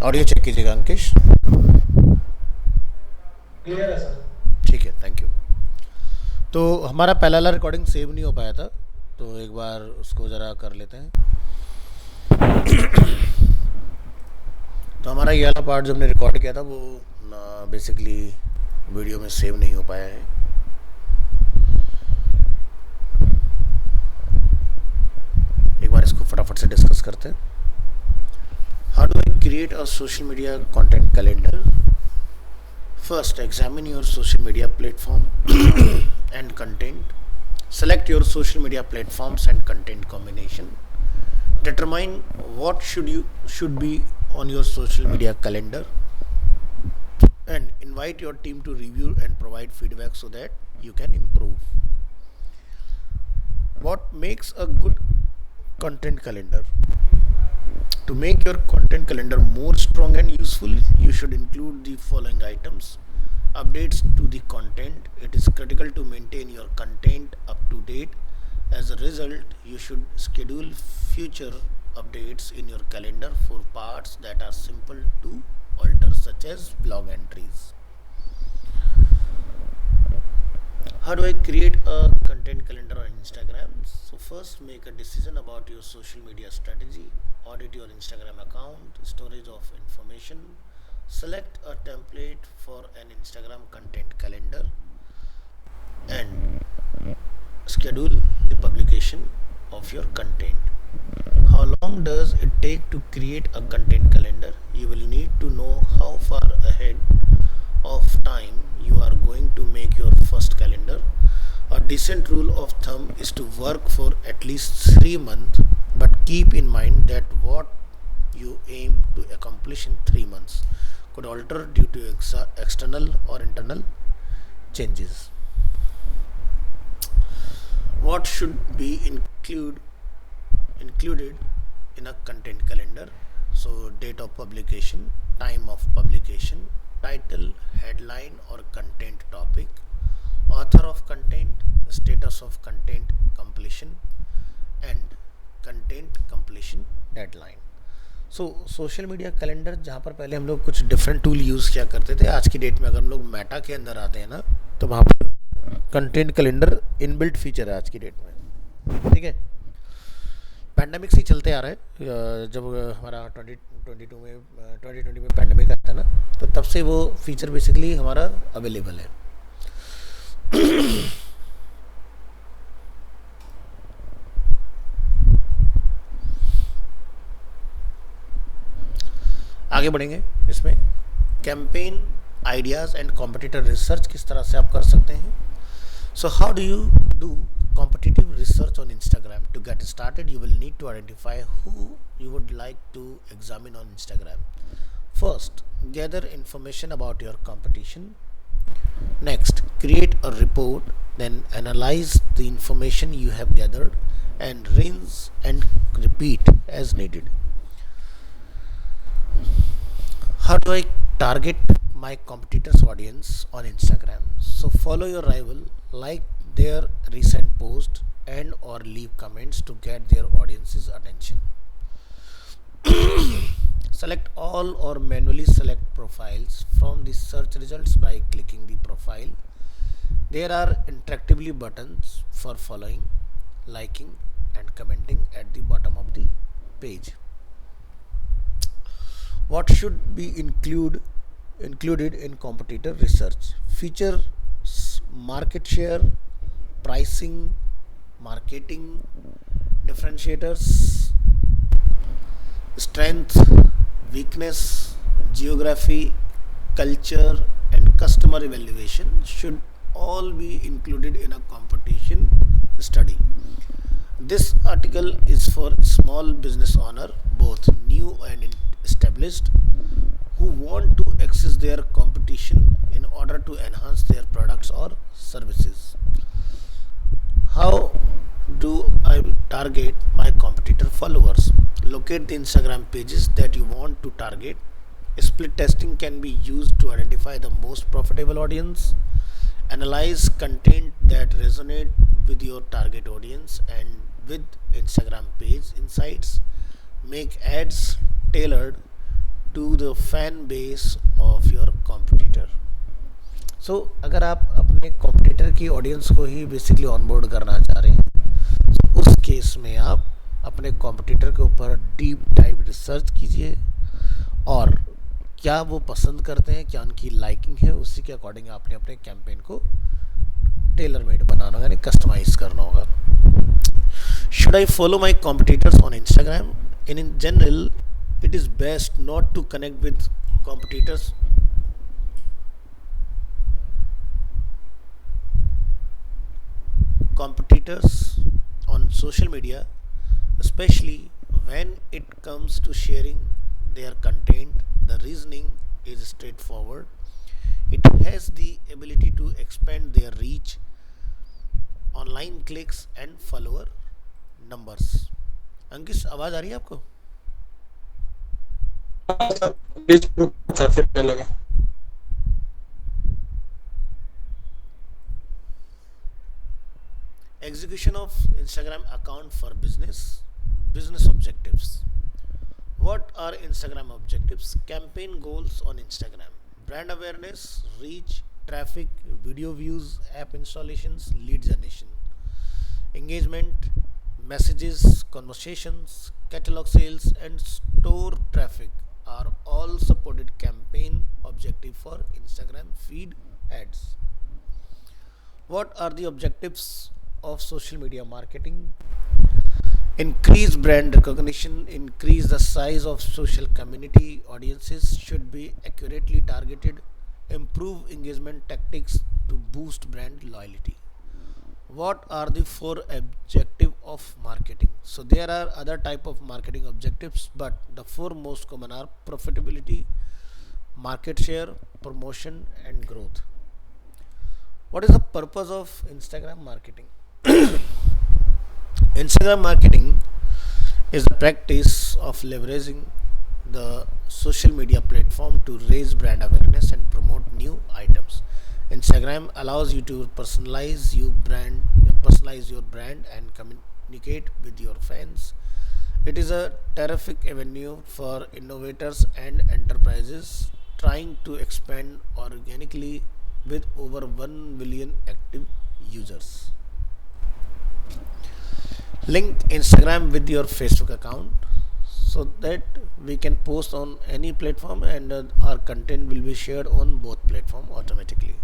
Audio check कीजिएगा अंकिश। Clear है sir. ठीक है, थैंक यू। तो हमारा पहला वाला रिकॉर्डिंग सेव नहीं हो पाया था, तो एक बार उसको ज़रा कर लेते हैं। तो हमारा ये वाला पार्ट जो हमने रिकॉर्ड किया था वो बेसिकली वीडियो में सेव नहीं हो पाया है। एक बार इसको फटाफट से डिस्कस करते हैं। How do I create a social media content calendar? First, examine your social media platform and content. Select your social media platforms and content combination. Determine what should be on your social media calendar, and invite your team to review and provide feedback so that you can improve. What makes a good content calendar? To make your content calendar more strong and useful, you should include the following items. Updates to the content. It is critical to maintain your content up to date. As a result, you should schedule future updates in your calendar for parts that are simple to alter, such as blog entries. How do I create a content calendar on Instagram? So first, make a decision about your social media strategy. Audit your Instagram account, storage of information. Select a template for an Instagram content calendar and schedule the publication of your content. How long does it take to create a content calendar? You will need to know how far ahead of time you are going to make your first calendar. A decent rule of thumb is to work for at least 3 months, but keep in mind that what you aim to accomplish in 3 months could alter due to external or internal changes. What should be included in a content calendar? So date of publication, time of publication, title, headline or content topic, author of content, status of content completion and content completion deadline. So social media calendar, जहाँ पर पहले हम लोग कुछ different tool use किया करते थे, आज की डेट में अगर हम लोग मेटा के अंदर आते हैं ना, तो वहाँ पर कंटेंट कैलेंडर इनबिल्ट फीचर है आज की डेट में। ठीक है, पैंडमिक से चलते आ रहा है। जब हमारा 2020 में पैंडमिक आया था ना, तो तब से वो फीचर बेसिकली हमारा अवेलेबल है। आगे बढ़ेंगे। इसमें campaign ideas and competitor research किस तरह से आप कर सकते हैं। So how do you do competitive research on Instagram? To get started you will need to identify who you would like to examine on Instagram. First, gather information about your competition. Next, create a report, then analyze the information you have gathered and rinse and repeat as needed. How do I target my competitors' audience on Instagram? So follow your rival, like their recent post and or leave comments to get their audience's attention. Select all or manually select profiles from the search results by clicking the profile. There are interactively buttons for following, liking and commenting at the bottom of the page. What should be included in competitor research? Features, market share, pricing, marketing, differentiators, strength, weakness, geography, culture and customer evaluation should all be included in a competition study. This article is for small business owner, both new and established, who want to access their competition in order to enhance their products or services. How do I target my competitor followers? Locate the Instagram pages that you want to target. Split testing can be used to identify the most profitable audience. Analyze content that resonates resonate with your target audience, and with Instagram page insights, make ads tailored to the fan base of your competitor. So अगर आप अपने competitor की audience को ही basically onboard करना चाह रहे हैं, तो उस केस में आप अपने कॉम्पिटिटर के ऊपर डीप डाइव रिसर्च कीजिए, और क्या वो पसंद करते हैं, क्या उनकी लाइकिंग है, उसी के अकॉर्डिंग आपने अपने कैंपेन को टेलर मेड बनाना होगा, यानी कस्टमाइज करना होगा. Should I follow my competitors on Instagram? In general it is best not to connect with competitors competitors on social media, especially when it comes to sharing their content. The reasoning is straightforward. It has the ability to expand their reach, online clicks and follower numbers. अंकिश, आवाज आ रही है आपको? बीच में था फिर लगे. Execution of Instagram account for business objectives. What are Instagram objectives? Campaign goals on Instagram: brand awareness, reach, traffic, video views, app installations, lead generation. Engagement, messages, conversations, catalog sales, and store traffic are all supported campaign objective for Instagram feed ads. What are the objectives of social media marketing? Increase brand recognition, increase the size of social community, audiences should be accurately targeted, improve engagement tactics to boost brand loyalty. What are the four objective of marketing? So there are other type of marketing objectives, but the four most common are profitability, market share, promotion and growth. What is the purpose of Instagram marketing? Instagram marketing is the practice of leveraging the social media platform to raise brand awareness and promote new items. Instagram allows you to personalize your brand and communicate with your fans. It is a terrific avenue for innovators and enterprises trying to expand organically with over 1 million active users. Link Instagram with your Facebook account so that we can post on any platform, and our content will be shared on both platform automatically.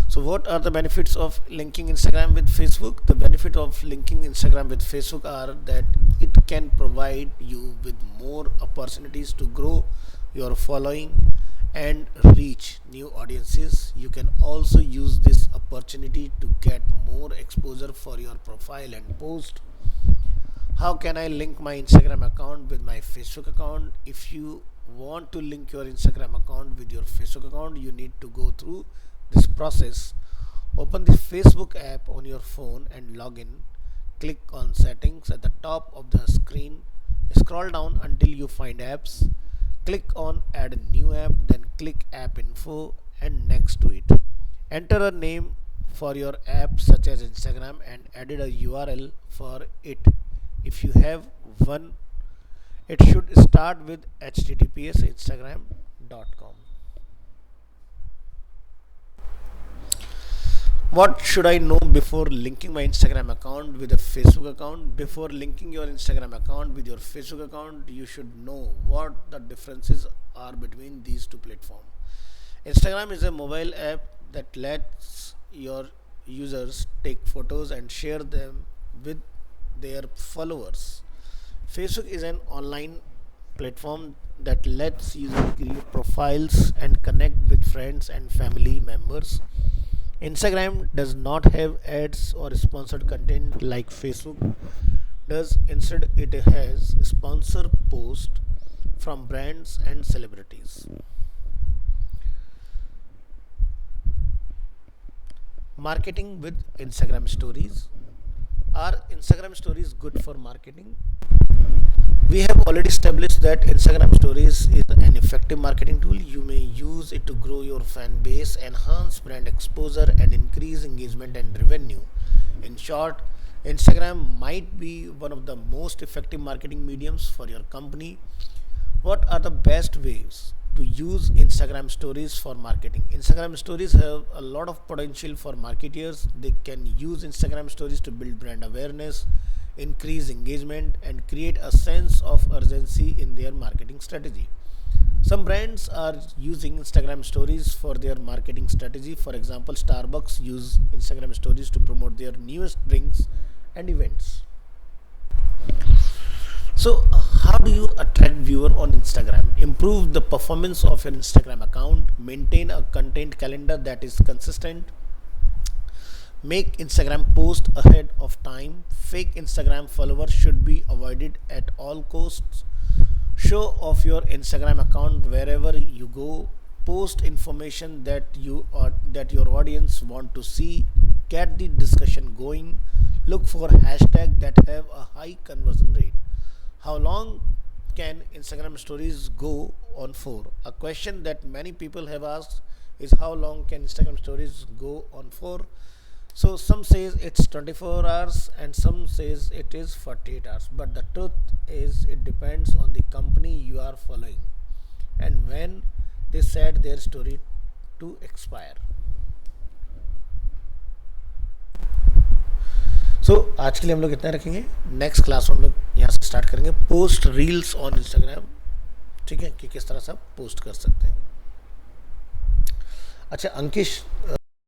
So what are the benefits of linking Instagram with Facebook? The benefit of linking Instagram with Facebook are that it can provide you with more opportunities to grow your following and reach new audiences. You can also use this opportunity to get more exposure for your profile and post. How can I link my Instagram account with my Facebook account? If you want to link your Instagram account with your Facebook account, you need to go through this process. Open the Facebook app on your phone and log in. Click on settings at the top of the screen. Scroll down until you find apps. Click on add a new app, then click app info and next to it. Enter a name for your app such as Instagram and added a URL for it. If you have one, it should start with https instagram.com. What should I know before linking my Instagram account with a Facebook account? Before linking your Instagram account with your Facebook account, you should know what the differences are between these two platforms. Instagram is a mobile app that lets your users take photos and share them with their followers. Facebook is an online platform that lets users create profiles and connect with friends and family members. Instagram does not have ads or sponsored content like Facebook does. Instead, it has sponsor posts from brands and celebrities. Marketing with Instagram stories. Are Instagram stories good for marketing? We have already established that Instagram stories is an effective marketing tool. You may use it to grow your fan base, enhance brand exposure, and increase engagement and revenue. In short, Instagram might be one of the most effective marketing mediums for your company. What are the best ways to use Instagram stories for marketing? Instagram stories have a lot of potential for marketers. They can use Instagram stories to build brand awareness, increase engagement, and create a sense of urgency in their marketing strategy. Some brands are using Instagram stories for their marketing strategy. For example, Starbucks use Instagram stories to promote their newest drinks and events. So, how do you attract viewer on Instagram? Improve the performance of your Instagram account, maintain a content calendar that is consistent, make Instagram post ahead of time. Fake Instagram followers should be avoided at all costs. Show off your Instagram account wherever you go. Post information that your audience want to see. Get the discussion going. Look for hashtags that have a high conversion rate. How long can Instagram stories go on for? A question that many people have asked is how long can Instagram stories go on for? So some says it's 24 hours and some says it is 48 hours. But the truth is it depends on the company you are following and when they set their story to expire. सो आज के लिए हम लोग इतना रखेंगे. Next class में हम लोग यहाँ से स्टार्ट करेंगे पोस्ट रील्स ऑन इंस्टाग्राम. ठीक है कि किस तरह से आप पोस्ट कर सकते हैं. अच्छा अंकिश,